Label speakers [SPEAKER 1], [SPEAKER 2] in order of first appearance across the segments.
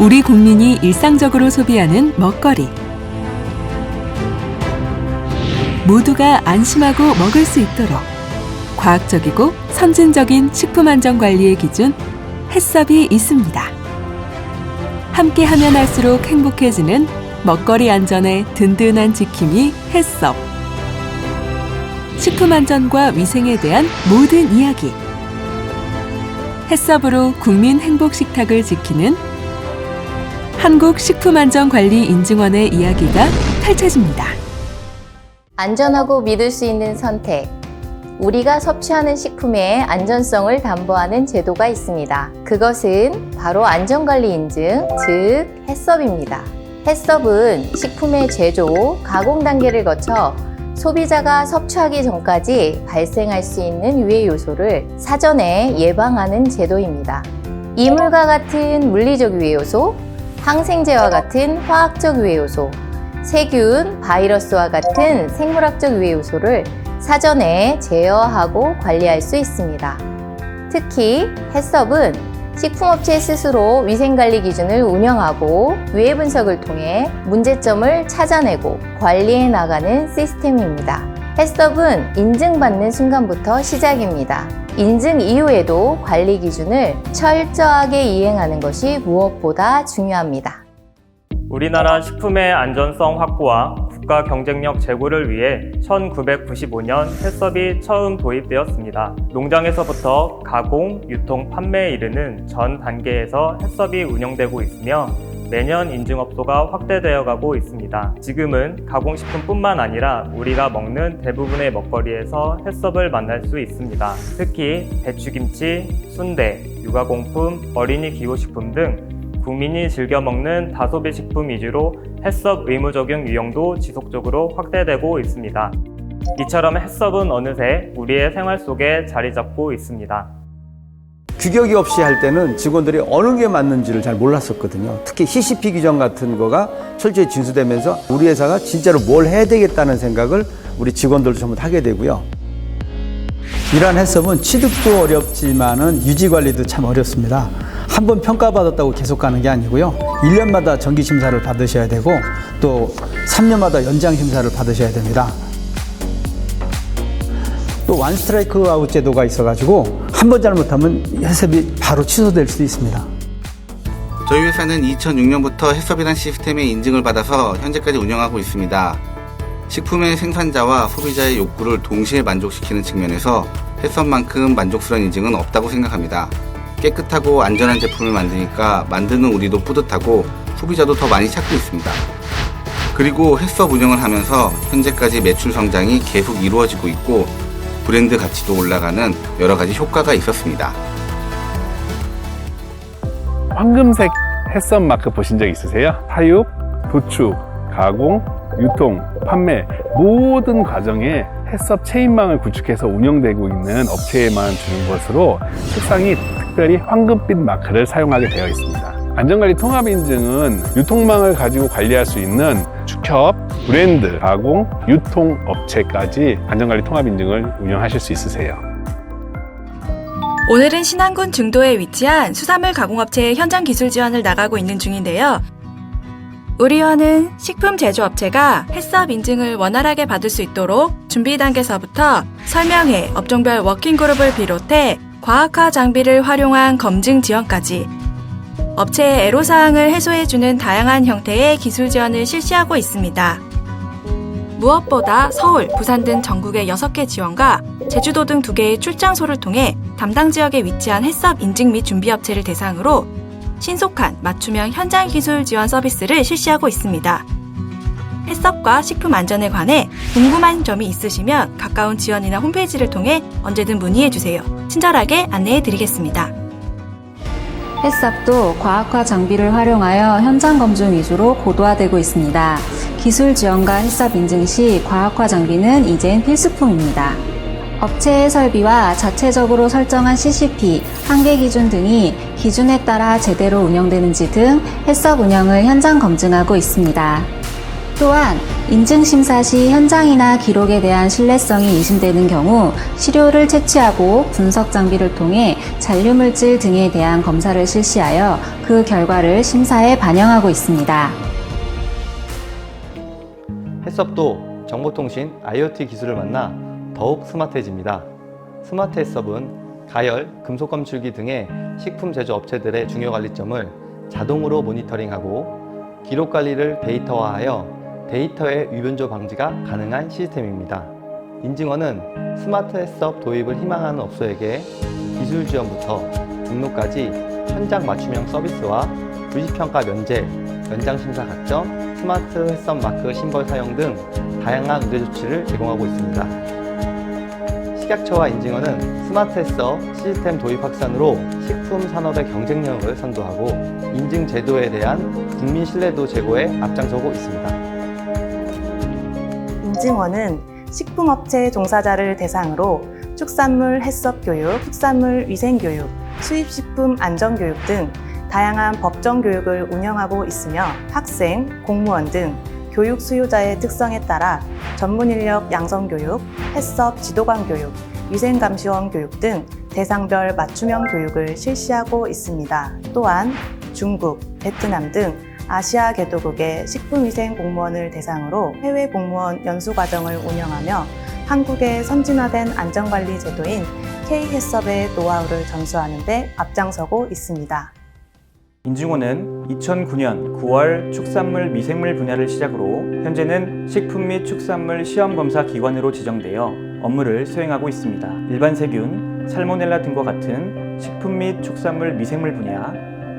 [SPEAKER 1] 우리 국민이 일상적으로 소비하는 먹거리. 모두가 안심하고 먹을 수 있도록 과학적이고 선진적인 식품안전관리의 기준 햇섭이 있습니다. 함께하면 할수록 행복해지는 먹거리 안전의 든든한 지킴이 햇섭. 식품안전과 위생에 대한 모든 이야기. 햇섭으로 국민 행복 식탁을 지키는 한국식품안전관리인증원의 이야기가 펼쳐집니다.
[SPEAKER 2] 안전하고 믿을 수 있는 선택. 우리가 섭취하는 식품의 안전성을 담보하는 제도가 있습니다. 그것은 바로 안전관리 인증, 즉 햇섭입니다. 햇섭은 식품의 제조, 가공 단계를 거쳐 소비자가 섭취하기 전까지 발생할 수 있는 유해 요소를 사전에 예방하는 제도입니다. 이물과 같은 물리적 유해 요소, 항생제와 같은 화학적 유해 요소, 세균, 바이러스와 같은 생물학적 유해 요소를 사전에 제어하고 관리할 수 있습니다. 특히 햇섭은 식품업체 스스로 위생관리 기준을 운영하고 유해 분석을 통해 문제점을 찾아내고 관리해 나가는 시스템입니다. 햇섭은 인증받는 순간부터 시작입니다. 인증 이후에도 관리 기준을 철저하게 이행하는 것이 무엇보다 중요합니다.
[SPEAKER 3] 우리나라 식품의 안전성 확보와 국가 경쟁력 제고를 위해 1995년 햇섭이 처음 도입되었습니다. 농장에서부터 가공, 유통, 판매에 이르는 전 단계에서 햇섭이 운영되고 있으며 매년 인증업소가 확대되어 가고 있습니다. 지금은 가공식품뿐만 아니라 우리가 먹는 대부분의 먹거리에서 햇섭을 만날 수 있습니다. 특히 배추김치, 순대, 육아공품, 어린이 기호식품 등 국민이 즐겨 먹는 다소비 식품 위주로 햇섭 의무 적용 유형도 지속적으로 확대되고 있습니다. 이처럼 햇섭은 어느새 우리의 생활 속에 자리 잡고 있습니다.
[SPEAKER 4] 규격이 없이 할 때는 직원들이 어느 게 맞는지를 잘 몰랐었거든요. 특히 CCP 규정 같은 거가 철저히 준수되면서 우리 회사가 진짜로 뭘 해야 되겠다는 생각을 우리 직원들도 전부 하게 되고요.
[SPEAKER 5] 이러한 햇섭은 취득도 어렵지만은 유지 관리도 참 어렵습니다. 한번 평가받았다고 계속 가는 게 아니고요. 1년마다 정기 심사를 받으셔야 되고 또 3년마다 연장 심사를 받으셔야 됩니다. 또 원 스트라이크 아웃 제도가 있어가지고 한 번 잘못하면 햇섭이 바로 취소될 수 있습니다.
[SPEAKER 6] 저희 회사는 2006년부터 햇섭이란 시스템의 인증을 받아서 현재까지 운영하고 있습니다. 식품의 생산자와 소비자의 욕구를 동시에 만족시키는 측면에서 햇섭만큼 만족스러운 인증은 없다고 생각합니다. 깨끗하고 안전한 제품을 만드니까 만드는 우리도 뿌듯하고 소비자도 더 많이 찾고 있습니다. 그리고 햇섭 운영을 하면서 현재까지 매출 성장이 계속 이루어지고 있고 브랜드 가치도 올라가는 여러 가지 효과가 있었습니다.
[SPEAKER 7] 황금색 햇섭 마크 보신 적 있으세요? 사육, 도축, 가공, 유통, 판매 모든 과정에 햇섭 체인망을 구축해서 운영되고 있는 업체에만 주는 것으로 색상이 특별히 황금빛 마크를 사용하게 되어 있습니다. 안전관리 통합인증은 유통망을 가지고 관리할 수 있는 축협, 브랜드, 가공, 유통 업체까지 안전관리 통합인증을 운영하실 수 있으세요.
[SPEAKER 8] 오늘은 신안군 중도에 위치한 수산물 가공업체의 현장 기술 지원을 나가고 있는 중인데요. 우리 회원은 식품 제조업체가 햇섭 인증을 원활하게 받을 수 있도록 준비 단계서부터 설명회, 업종별 워킹그룹을 비롯해 과학화 장비를 활용한 검증 지원까지 업체의 애로사항을 해소해주는 다양한 형태의 기술 지원을 실시하고 있습니다. 무엇보다 서울, 부산 등 전국의 6개 지원과 제주도 등 2개의 출장소를 통해 담당 지역에 위치한 햇섭 인증 및 준비업체를 대상으로 신속한 맞춤형 현장 기술 지원 서비스를 실시하고 있습니다. 햇섭과 식품 안전에 관해 궁금한 점이 있으시면 가까운 지원이나 홈페이지를 통해 언제든 문의해주세요. 친절하게 안내해드리겠습니다.
[SPEAKER 9] 햇섭도 과학화 장비를 활용하여 현장 검증 위주로 고도화되고 있습니다. 기술 지원과 햇섭 인증 시 과학화 장비는 이젠 필수품입니다. 업체의 설비와 자체적으로 설정한 CCP, 한계 기준 등이 기준에 따라 제대로 운영되는지 등 햇섭 운영을 현장 검증하고 있습니다. 또한 인증심사 시 현장이나 기록에 대한 신뢰성이 의심되는 경우 시료를 채취하고 분석 장비를 통해 잔류물질 등에 대한 검사를 실시하여 그 결과를 심사에 반영하고 있습니다.
[SPEAKER 10] 햇섭도 정보통신 IoT 기술을 만나 더욱 스마트해집니다. 스마트 햇섭은 가열, 금속 검출기 등의 식품 제조 업체들의 중요 관리점을 자동으로 모니터링하고 기록 관리를 데이터화하여 데이터의 위변조 방지가 가능한 시스템입니다. 인증원은 스마트 햇섭 도입을 희망하는 업소에게 기술 지원부터 등록까지 현장 맞춤형 서비스와 주식평가 면제, 연장심사 가점, 스마트 햇섭 마크 심벌 사용 등 다양한 우대 조치를 제공하고 있습니다. 식약처와 인증원은 스마트 햇섭 시스템 도입 확산으로 식품 산업의 경쟁력을 선도하고 인증 제도에 대한 국민 신뢰도 제고에 앞장서고 있습니다.
[SPEAKER 11] 인증원은 식품업체 종사자를 대상으로 축산물 햇섭 교육, 축산물 위생 교육, 수입식품 안전 교육 등 다양한 법정 교육을 운영하고 있으며 학생, 공무원 등 교육 수요자의 특성에 따라 전문 인력 양성 교육, 햇섭 지도관 교육, 위생감시원 교육 등 대상별 맞춤형 교육을 실시하고 있습니다. 또한 중국, 베트남 등 아시아 개도국의 식품위생 공무원을 대상으로 해외 공무원 연수과정을 운영하며 한국의 선진화된 안전관리 제도인 K-햇섭의 노하우를 전수하는 데 앞장서고 있습니다.
[SPEAKER 3] 인증원은 2009년 9월 축산물 미생물 분야를 시작으로 현재는 식품 및 축산물 시험검사 기관으로 지정되어 업무를 수행하고 있습니다. 일반 세균, 살모넬라 등과 같은 식품 및 축산물 미생물 분야,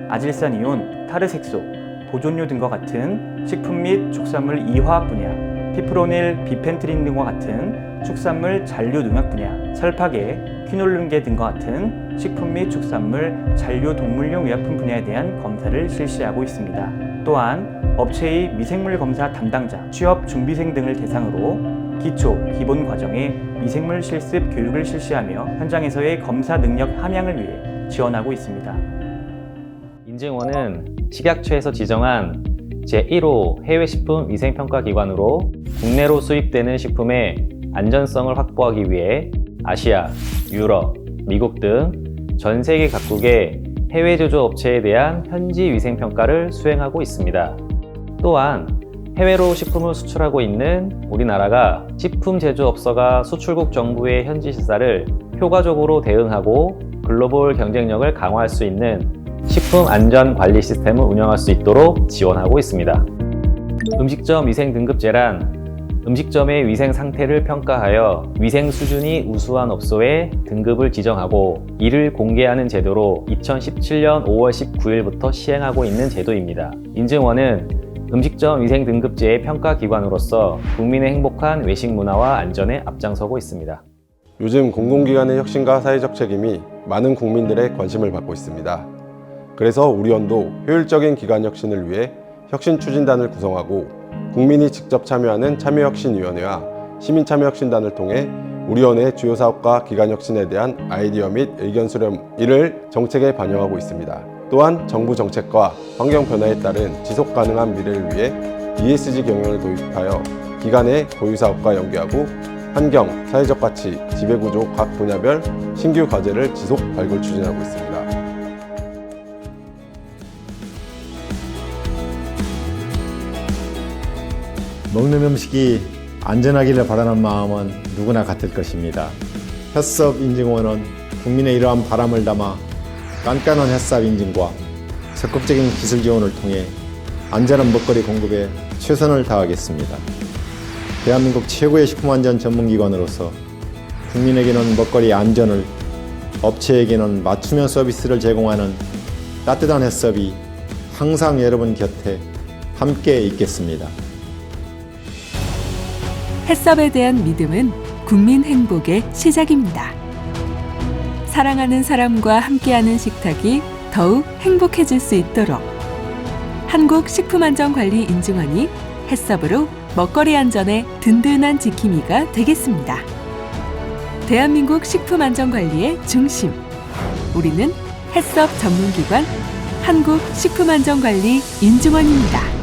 [SPEAKER 3] 아질산이온, 타르색소, 보존료 등과 같은 식품 및 축산물 이화학 분야, 피프로닐, 비펜트린 등과 같은 축산물 잔류 농약 분야, 설파계, 퀴놀름계 등과 같은 식품 및 축산물 잔류 동물용 의약품 분야에 대한 검사를 실시하고 있습니다. 또한 업체의 미생물 검사 담당자, 취업 준비생 등을 대상으로 기초, 기본 과정의 미생물 실습 교육을 실시하며 현장에서의 검사 능력 함양을 위해 지원하고 있습니다.
[SPEAKER 12] 인증원은 식약처에서 지정한 제1호 해외식품 위생평가기관으로 국내로 수입되는 식품의 안전성을 확보하기 위해 아시아, 유럽, 미국 등 전 세계 각국의 해외 제조업체에 대한 현지 위생평가를 수행하고 있습니다. 또한 해외로 식품을 수출하고 있는 우리나라가 식품 제조업소가 수출국 정부의 현지 시사를 효과적으로 대응하고 글로벌 경쟁력을 강화할 수 있는 식품 안전 관리 시스템을 운영할 수 있도록 지원하고 있습니다. 음식점 위생 등급제란 음식점의 위생 상태를 평가하여 위생 수준이 우수한 업소에 등급을 지정하고 이를 공개하는 제도로 2017년 5월 19일부터 시행하고 있는 제도입니다. 인증원은 음식점 위생 등급제의 평가기관으로서 국민의 행복한 외식 문화와 안전에 앞장서고 있습니다.
[SPEAKER 13] 요즘 공공기관의 혁신과 사회적 책임이 많은 국민들의 관심을 받고 있습니다. 그래서 우리원도 효율적인 기관 혁신을 위해 혁신추진단을 구성하고 국민이 직접 참여하는 참여혁신위원회와 시민참여혁신단을 통해 우리원의 주요 사업과 기관 혁신에 대한 아이디어 및 의견 수렴, 이를 정책에 반영하고 있습니다. 또한 정부 정책과 환경 변화에 따른 지속 가능한 미래를 위해 ESG 경영을 도입하여 기관의 고유 사업과 연계하고 환경, 사회적 가치, 지배구조 각 분야별 신규 과제를 지속 발굴 추진하고 있습니다.
[SPEAKER 14] 먹는 음식이 안전하기를 바라는 마음은 누구나 같을 것입니다. 햇섭 인증원은 국민의 이러한 바람을 담아 깐깐한 햇섭 인증과 적극적인 기술 지원을 통해 안전한 먹거리 공급에 최선을 다하겠습니다. 대한민국 최고의 식품안전 전문기관으로서 국민에게는 먹거리 안전을, 업체에게는 맞춤형 서비스를 제공하는 따뜻한 햇섭이 항상 여러분 곁에 함께 있겠습니다.
[SPEAKER 1] 햇섭에 대한 믿음은 국민 행복의 시작입니다. 사랑하는 사람과 함께하는 식탁이 더욱 행복해질 수 있도록 한국식품안전관리인증원이 햇섭으로 먹거리 안전의 든든한 지킴이가 되겠습니다. 대한민국 식품안전관리의 중심, 우리는 햇섭 전문기관 한국식품안전관리인증원입니다.